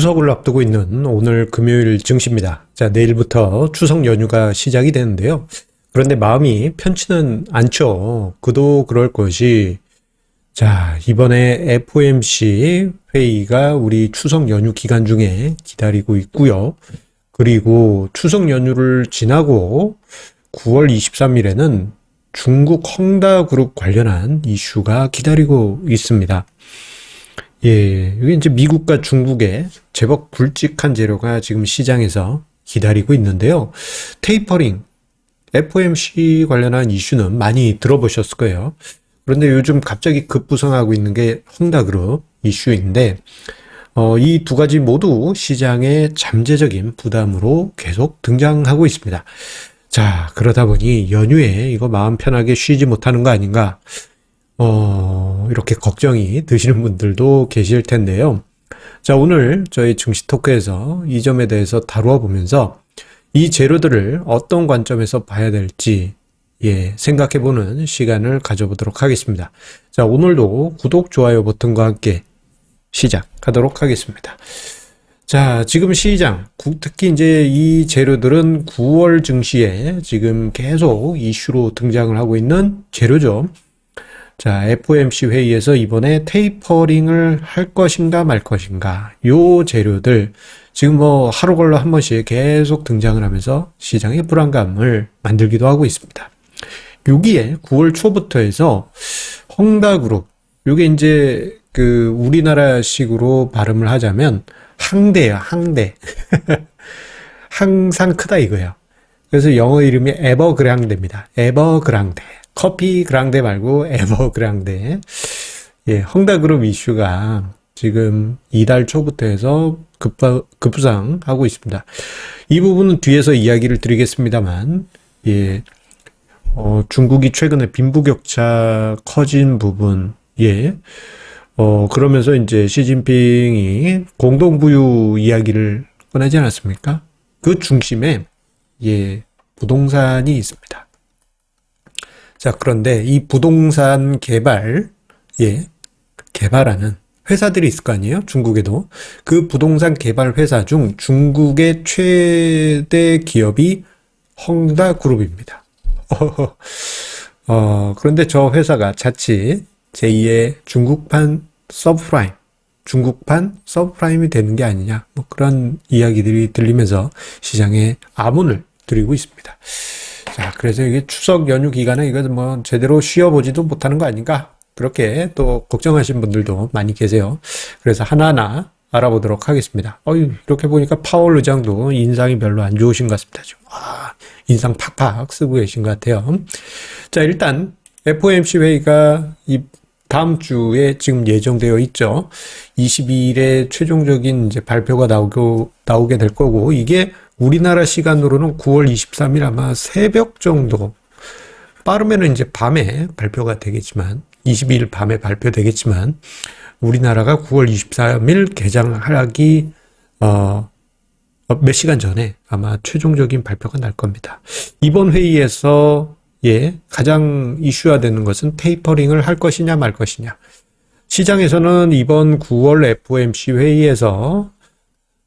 추석을 앞두고 있는 오늘 금요일 증시입니다. 자, 내일부터 추석 연휴가 시작이 되는데요. 그런데 마음이 편치는 않죠. 그도 그럴 것이, 자, 이번에 FOMC 회의가 우리 추석 연휴 기간 중에 기다리고 있고요. 그리고 추석 연휴를 지나고 9월 23일에는 중국 헝다그룹 관련한 이슈가 기다리고 있습니다. 예, 이게 이제 미국과 중국의 제법 굵직한 재료가 지금 시장에서 기다리고 있는데요. 테이퍼링, FOMC 관련한 이슈는 많이 들어보셨을 거예요. 그런데 요즘 갑자기 급부상하고 있는 게 헝다그룹 이슈인데, 이 두 가지 모두 시장의 잠재적인 부담으로 계속 등장하고 있습니다. 자, 그러다 보니 연휴에 이거 마음 편하게 쉬지 못하는 거 아닌가? 이렇게 걱정이 드시는 분들도 계실 텐데요. 자, 오늘 저희 증시 토크에서 이 점에 대해서 다루어 보면서 이 재료들을 어떤 관점에서 봐야 될지 생각해보는 시간을 가져보도록 하겠습니다. 자, 오늘도 구독, 좋아요 버튼과 함께 시작하도록 하겠습니다. 자, 지금 시장, 특히 이제 이 재료들은 9월 증시에 지금 계속 이슈로 등장을 하고 있는 재료죠. 자, FOMC 회의에서 이번에 테이퍼링을 할 것인가 말 것인가, 요 재료들 지금 뭐 하루 걸러 한 번씩 계속 등장을 하면서 시장의 불안감을 만들기도 하고 있습니다. 여기에 9월 초부터 해서 헝다그룹, 요게 이제 그 우리나라식으로 발음을 하자면 항대예요, 항대. 항상 크다 이거예요. 그래서 영어 이름이 에버그랑데입니다. 에버그랑데. 커피 그랑데 말고 에버그랑데. 예, 헝다그룹 이슈가 지금 이달 초부터 해서 급부상하고 있습니다. 이 부분은 뒤에서 이야기를 드리겠습니다만, 중국이 최근에 빈부격차 커진 부분, 그러면서 이제 시진핑이 공동부유 이야기를 꺼내지 않았습니까? 그 중심에, 부동산이 있습니다. 자, 그런데 이 부동산 개발하는 회사들이 있을 거 아니에요? 중국에도. 그 부동산 개발 회사 중 중국의 최대 기업이 헝다그룹입니다. 그런데 저 회사가 자칫 제2의 중국판 서브프라임이 되는 게 아니냐, 뭐 그런 이야기들이 들리면서 시장에 암운을 들이고 있습니다. 자, 그래서 이게 추석 연휴 기간에 이거 뭐 제대로 쉬어보지도 못하는 거 아닌가? 그렇게 또 걱정하시는 분들도 많이 계세요. 그래서 하나하나 알아보도록 하겠습니다. 이렇게 보니까 파월 의장도 인상이 별로 안 좋으신 것 같습니다. 지금. 인상 팍팍 쓰고 계신 것 같아요. 자, 일단 FOMC 회의가 이 다음 주에 지금 예정되어 있죠. 22일에 최종적인 이제 발표가 나오게 될 거고, 이게 우리나라 시간으로는 9월 23일 아마 새벽 정도, 빠르면은 이제 밤에 발표가 되겠지만, 22일 밤에 발표되겠지만, 우리나라가 9월 23일 개장하기 몇 시간 전에 아마 최종적인 발표가 날 겁니다. 이번 회의에서 가장 이슈화되는 것은 테이퍼링을 할 것이냐 말 것이냐. 시장에서는 이번 9월 FOMC 회의에서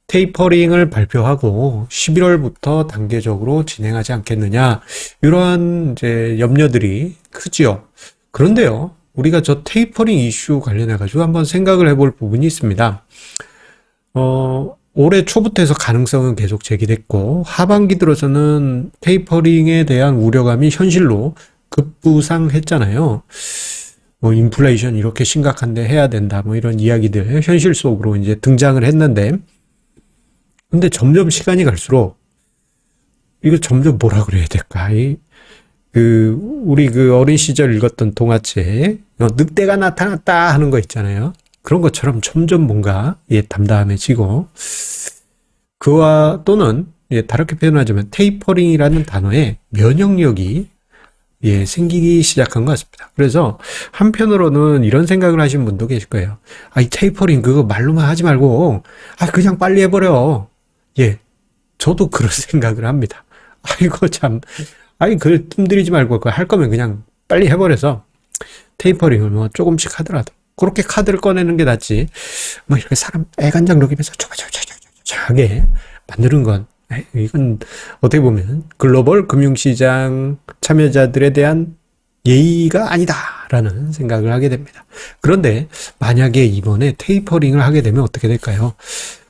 테이퍼링을 발표하고 11월부터 단계적으로 진행하지 않겠느냐, 이러한 이제 염려들이 크지요. 그런데요, 우리가 저 테이퍼링 이슈 관련해 가지고 한번 생각을 해볼 부분이 있습니다. 올해 초부터 해서 가능성은 계속 제기됐고, 하반기 들어서는 테이퍼링에 대한 우려감이 현실로 급부상했잖아요. 뭐 인플레이션 이렇게 심각한데 해야 된다, 뭐 이런 이야기들 현실 속으로 이제 등장을 했는데, 근데 점점 시간이 갈수록 이거 점점 뭐라 그래야 될까? 우리 어린 시절 읽었던 동화책, 늑대가 나타났다 하는 거 있잖아요. 그런 것처럼 점점 뭔가 담담해지고, 그와 또는 다르게 표현하자면 테이퍼링이라는 단어에 면역력이 생기기 시작한 것 같습니다. 그래서 한편으로는 이런 생각을 하시는 분도 계실 거예요. 이 테이퍼링 그거 말로만 하지 말고 그냥 빨리 해버려. 저도 그런 생각을 합니다. 아이고 참, 그 뜸들이지 말고 그거 할 거면 그냥 빨리 해버려서 테이퍼링을 뭐 조금씩 하더라도 그렇게 카드를 꺼내는 게 낫지. 뭐 이렇게 사람 애간장 녹이면서 조바조바조바조바하게 만드는 건 이건 어떻게 보면 글로벌 금융시장 참여자들에 대한 예의가 아니다라는 생각을 하게 됩니다. 그런데 만약에 이번에 테이퍼링을 하게 되면 어떻게 될까요?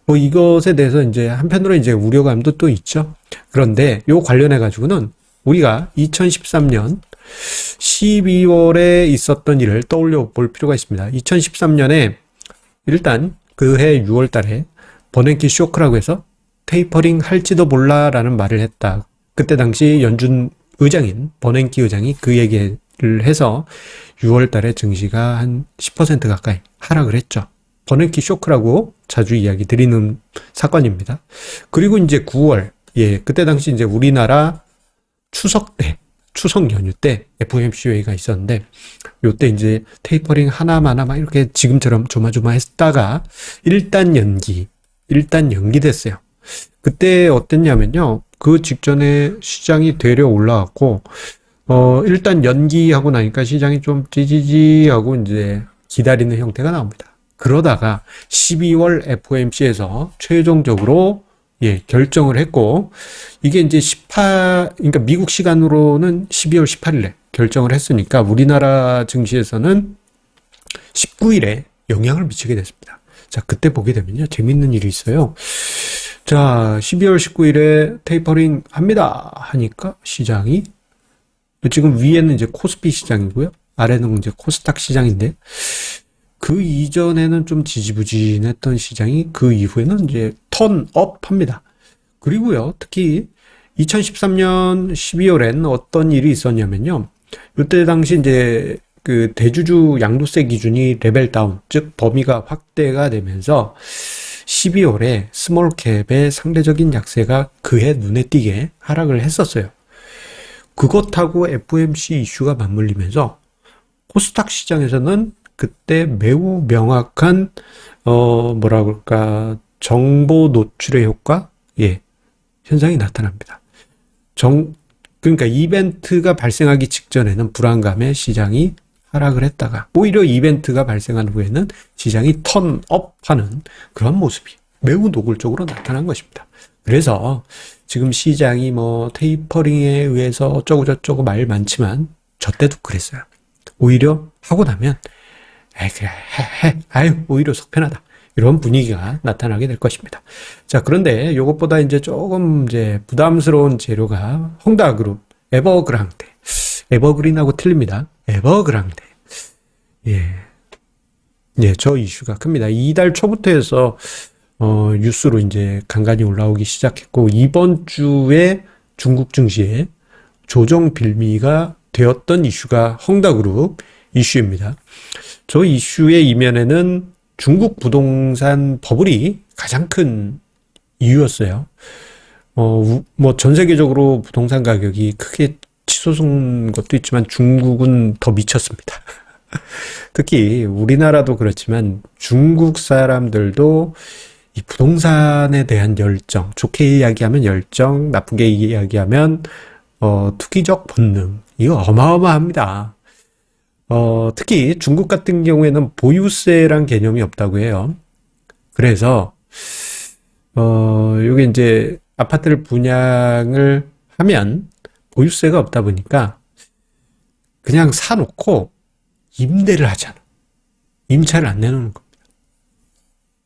뭐 이것에 대해서 이제 한편으로 이제 우려감도 또 있죠. 그런데 요 관련해 가지고는 우리가 2013년 12월에 있었던 일을 떠올려 볼 필요가 있습니다. 2013년에 일단 그해 6월 달에 버냉키 쇼크라고 해서 테이퍼링 할지도 몰라라는 말을 했다. 그때 당시 연준 의장인 버냉키 의장이 그 얘기를 해서 6월 달에 증시가 한 10% 가까이 하락을 했죠. 버냉키 쇼크라고 자주 이야기 드리는 사건입니다. 그리고 이제 9월, 그때 당시 이제 우리나라 추석 연휴 때 FOMC 회의가 있었는데, 요때 이제 테이퍼링 하나마나 막 이렇게 지금처럼 조마조마했다가 일단 연기됐어요. 그때 어땠냐면요. 그 직전에 시장이 되려 올라왔고, 일단 연기하고 나니까 시장이 좀 찌지지하고 이제 기다리는 형태가 나옵니다. 그러다가 12월 FOMC에서 최종적으로 결정을 했고, 이게 이제 그러니까 미국 시간으로는 12월 18일에 결정을 했으니까 우리나라 증시에서는 19일에 영향을 미치게 됐습니다. 자, 그때 보게 되면요. 재밌는 일이 있어요. 자, 12월 19일에 테이퍼링 합니다 하니까 시장이, 지금 위에는 이제 코스피 시장이고요. 아래는 이제 코스닥 시장인데, 그 이전에는 좀 지지부진했던 시장이 그 이후에는 이제 턴업 합니다. 그리고요, 특히 2013년 12월엔 어떤 일이 있었냐면요. 이때 당시 이제 그 대주주 양도세 기준이 레벨 다운, 즉 범위가 확대가 되면서 12월에 스몰캡의 상대적인 약세가 그해 눈에 띄게 하락을 했었어요. 그것하고 FOMC 이슈가 맞물리면서 코스닥 시장에서는 그때 매우 명확한 뭐라 그럴까, 정보 노출의 효과, 현상이 나타납니다. 그러니까 이벤트가 발생하기 직전에는 불안감에 시장이 하락을 했다가 오히려 이벤트가 발생한 후에는 시장이 턴업하는 그런 모습이 매우 노골적으로 나타난 것입니다. 그래서 지금 시장이 뭐 테이퍼링에 의해서 어쩌고저쩌고 말 많지만 저 때도 그랬어요. 오히려 하고 나면 그래 아유 오히려 속편하다, 이런 분위기가 나타나게 될 것입니다. 자, 그런데 이것보다 이제 조금 이제 부담스러운 재료가 헝다그룹 에버그랑데, 에버그린하고 틀립니다. 에버그랑데. 저 이슈가 큽니다. 이달 초부터 해서 뉴스로 이제 간간히 올라오기 시작했고, 이번 주에 중국 증시에 조정 빌미가 되었던 이슈가 헝다그룹 이슈입니다. 저 이슈의 이면에는 중국 부동산 버블이 가장 큰 이유였어요. 뭐 전 세계적으로 부동산 가격이 크게 치솟은 것도 있지만 중국은 더 미쳤습니다. 특히 우리나라도 그렇지만 중국 사람들도 이 부동산에 대한 열정, 좋게 이야기하면 열정, 나쁘게 이야기하면 투기적 본능, 이거 어마어마합니다. 특히 중국 같은 경우에는 보유세란 개념이 없다고 해요. 그래서 요게 이제 아파트를 분양을 하면 보유세가 없다 보니까 그냥 사놓고 임대를 하잖아. 임차를 안 내놓는 겁니다.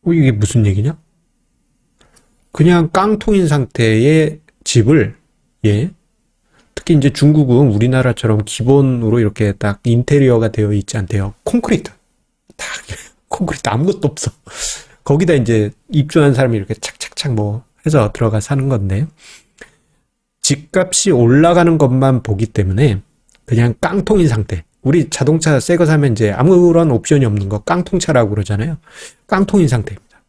이게 무슨 얘기냐? 그냥 깡통인 상태의 집을, 특히 이제 중국은 우리나라처럼 기본으로 이렇게 딱 인테리어가 되어 있지 않대요. 콘크리트. 콘크리트 아무것도 없어. 거기다 이제 입주한 사람이 이렇게 착착착 뭐 해서 들어가 사는 건데, 집값이 올라가는 것만 보기 때문에 그냥 깡통인 상태. 우리 자동차 새 거 사면 이제 아무런 옵션이 없는 거 깡통차라고 그러잖아요. 깡통인 상태입니다.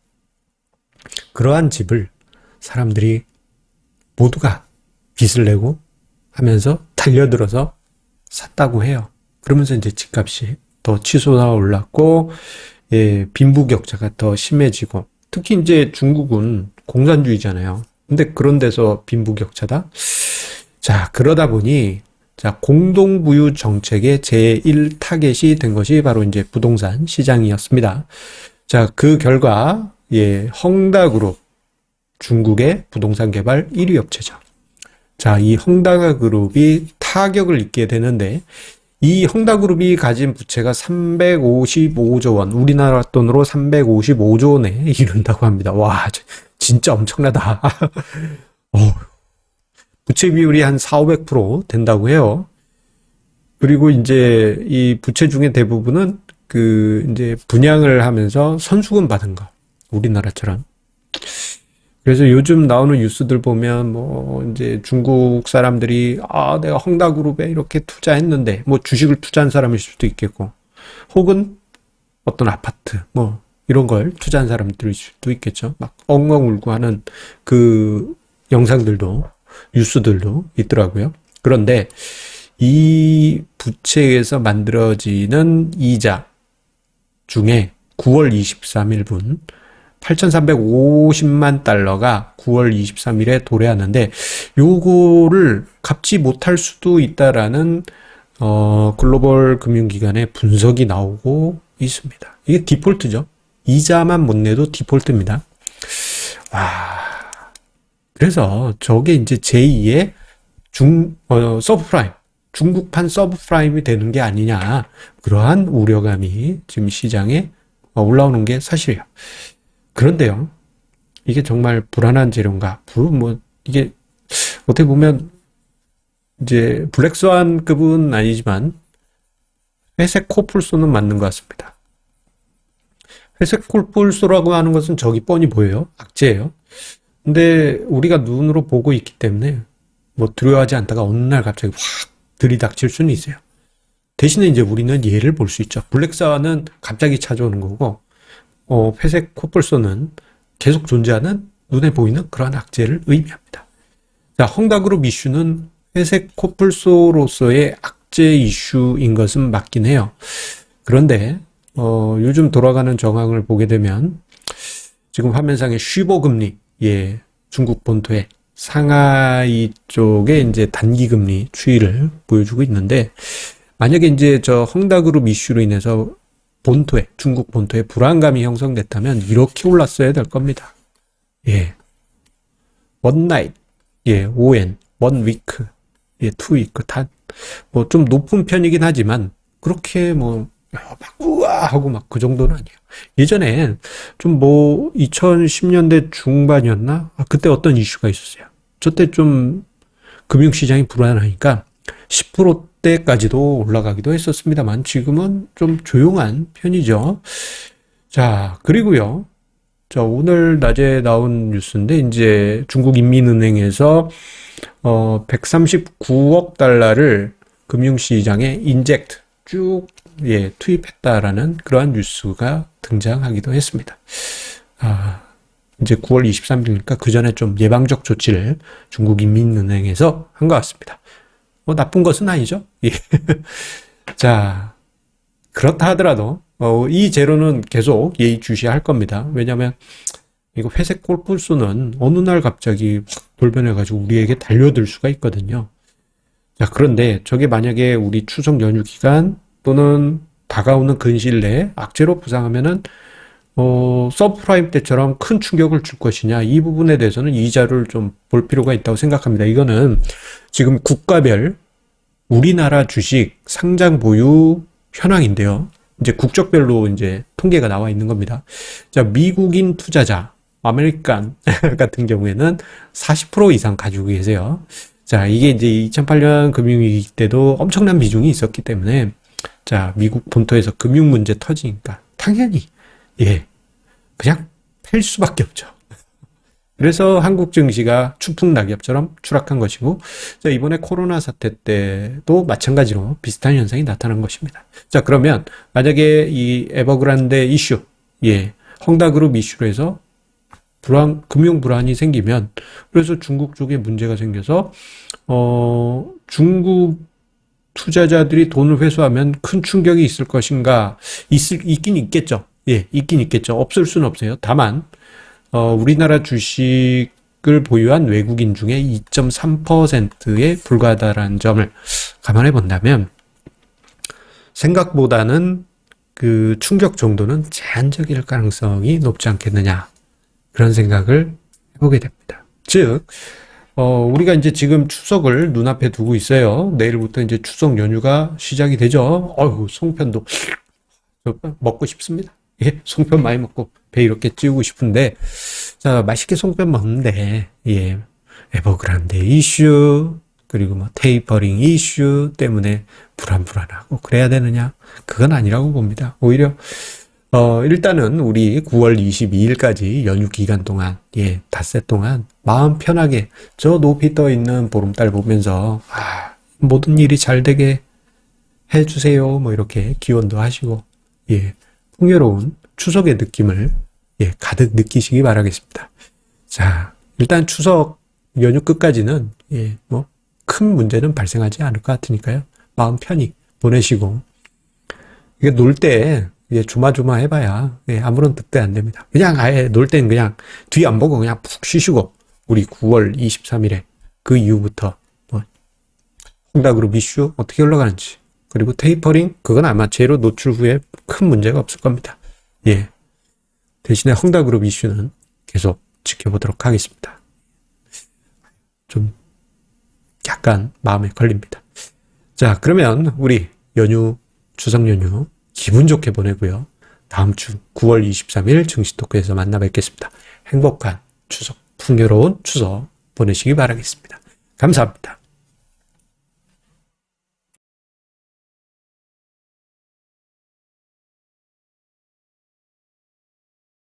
그러한 집을 사람들이 모두가 빚을 내고 하면서 달려들어서 샀다고 해요. 그러면서 이제 집값이 더 치솟아 올랐고, 빈부격차가 더 심해지고, 특히 이제 중국은 공산주의잖아요. 근데 그런 데서 빈부격차다? 자, 그러다 보니 자, 공동부유 정책의 제1 타겟이 된 것이 바로 이제 부동산 시장이었습니다. 자, 그 결과, 예, 헝다그룹, 중국의 부동산 개발 1위 업체죠. 자, 이 헝다그룹이 타격을 입게 되는데, 이 헝다그룹이 가진 부채가 355조 원, 우리나라 돈으로 355조 원에 이른다고 합니다. 와, 진짜 엄청나다. 부채 비율이 한 4,500% 된다고 해요. 그리고 이제 이 부채 중에 대부분은 이제 분양을 하면서 선수금 받은 거. 우리나라처럼. 그래서 요즘 나오는 뉴스들 보면 이제 중국 사람들이 내가 헝다그룹에 이렇게 투자했는데 주식을 투자한 사람일 수도 있겠고 혹은 어떤 아파트 이런 걸 투자한 사람들일 수도 있겠죠. 막 엉엉 울고 하는 그 영상들도 뉴스들도 있더라고요. 그런데 이 부채에서 만들어지는 이자 중에 9월 23일분 8,350만 달러가 9월 23일에 도래하는데 요거를 갚지 못할 수도 있다라는 글로벌 금융기관의 분석이 나오고 있습니다. 이게 디폴트죠. 이자만 못 내도 디폴트입니다. 그래서 저게 이제 제2의 서브프라임, 중국판 서브프라임이 되는 게 아니냐, 그러한 우려감이 지금 시장에 올라오는 게 사실이에요. 그런데요, 이게 정말 불안한 재료인가? 이게 어떻게 보면 이제 블랙스완급은 아니지만 회색 코뿔소는 맞는 것 같습니다. 회색 코뿔소라고 하는 것은 저기 뻔히 보여요. 악재예요. 근데 우리가 눈으로 보고 있기 때문에 두려워하지 않다가 어느 날 갑자기 확 들이닥칠 수는 있어요. 대신에 이제 우리는 예를 볼 수 있죠. 블랙스완은 갑자기 찾아오는 거고, 회색 코뿔소는 계속 존재하는 눈에 보이는 그러한 악재를 의미합니다. 자, 헝다그룹 이슈는 회색 코뿔소로서의 악재 이슈인 것은 맞긴 해요. 그런데 요즘 돌아가는 정황을 보게 되면 지금 화면상의 쉬보 금리, 예, 중국 본토의 상하이 쪽에 이제 단기 금리 추이를 보여주고 있는데, 만약에 이제 저 헝다그룹 이슈로 인해서 중국 본토에 불안감이 형성됐다면 이렇게 올랐어야 될 겁니다. 예. one night, 예, ON, one week, 예, two week, 다, 좀 높은 편이긴 하지만, 그렇게 막, 우와! 하고 막 그 정도는 아니에요. 예전에 좀 2010년대 중반이었나? 그때 어떤 이슈가 있었어요. 저때 좀 금융시장이 불안하니까 10%대까지도 올라가기도 했었습니다만 지금은 좀 조용한 편이죠. 자, 그리고요. 자, 오늘 낮에 나온 뉴스인데 이제 중국인민은행에서 139억 달러를 금융시장에 인젝트 쭉 투입했다라는 그러한 뉴스가 등장하기도 했습니다. 이제 9월 23일이니까 그 전에 좀 예방적 조치를 중국인민은행에서 한 것 같습니다. 나쁜 것은 아니죠. 예. 자, 그렇다 하더라도 이 재료는 계속 예의주시할 겁니다. 왜냐하면 이거 회색 코뿔소는 어느 날 갑자기 확 돌변해가지고 우리에게 달려들 수가 있거든요. 자, 그런데 저게 만약에 우리 추석 연휴 기간 또는 다가오는 근시일 내에 악재로 부상하면은 서브프라임 때처럼 큰 충격을 줄 것이냐, 이 부분에 대해서는 이자를 좀 볼 필요가 있다고 생각합니다. 이거는 지금 국가별 우리나라 주식 상장 보유 현황인데요. 이제 국적별로 이제 통계가 나와 있는 겁니다. 자, 미국인 투자자, 아메리칸 같은 경우에는 40% 이상 가지고 계세요. 자, 이게 이제 2008년 금융위기 때도 엄청난 비중이 있었기 때문에, 자, 미국 본토에서 금융 문제 터지니까 당연히 그냥 팰 수밖에 없죠. 그래서 한국 증시가 추풍 낙엽처럼 추락한 것이고, 자, 이번에 코로나 사태 때도 마찬가지로 비슷한 현상이 나타난 것입니다. 자, 그러면 만약에 이 에버그란데 이슈, 헝다그룹 이슈로 해서 금융 불안이 생기면, 그래서 중국 쪽에 문제가 생겨서 중국 투자자들이 돈을 회수하면 큰 충격이 있을 것인가? 있긴 있겠죠. 있긴 있겠죠. 없을 수는 없어요. 다만 우리나라 주식을 보유한 외국인 중에 2.3%에 불과하다라는 점을 감안해 본다면 생각보다는 그 충격 정도는 제한적일 가능성이 높지 않겠느냐, 그런 생각을 해보게 됩니다. 즉, 우리가 이제 지금 추석을 눈앞에 두고 있어요. 내일부터 이제 추석 연휴가 시작이 되죠. 송편도 먹고 싶습니다. 예, 송편 많이 먹고 배 이렇게 찌우고 싶은데, 자, 맛있게 송편 먹는데, 예, 에버그란데 이슈, 그리고 뭐 테이퍼링 이슈 때문에 불안하고 그래야 되느냐? 그건 아니라고 봅니다. 오히려 일단은 우리 9월 22일까지 연휴 기간 동안, 예, 닷새 동안 마음 편하게 저 높이 떠 있는 보름달 보면서 모든 일이 잘 되게 해주세요, 뭐 이렇게 기원도 하시고, 예, 풍요로운 추석의 느낌을, 예, 가득 느끼시기 바라겠습니다. 자, 일단 추석 연휴 끝까지는, 예, 뭐 큰 문제는 발생하지 않을 것 같으니까요. 마음 편히 보내시고, 이게 놀 때, 예, 조마조마 해봐야, 예, 아무런 득대 안 됩니다. 그냥 아예 놀 땐 그냥 뒤 안 보고 그냥 푹 쉬시고, 우리 9월 23일에 그 이후부터 뭐 홍다그룹 이슈 어떻게 올라가는지, 그리고 테이퍼링, 그건 아마 제로 노출 후에 큰 문제가 없을 겁니다. 예. 대신에 홍다그룹 이슈는 계속 지켜보도록 하겠습니다. 좀 약간 마음에 걸립니다. 자, 그러면 우리 연휴, 추석 연휴 기분 좋게 보내고요. 다음 주 9월 23일 증시토크에서 만나 뵙겠습니다. 행복한 추석, 풍요로운 추석 보내시기 바라겠습니다. 감사합니다.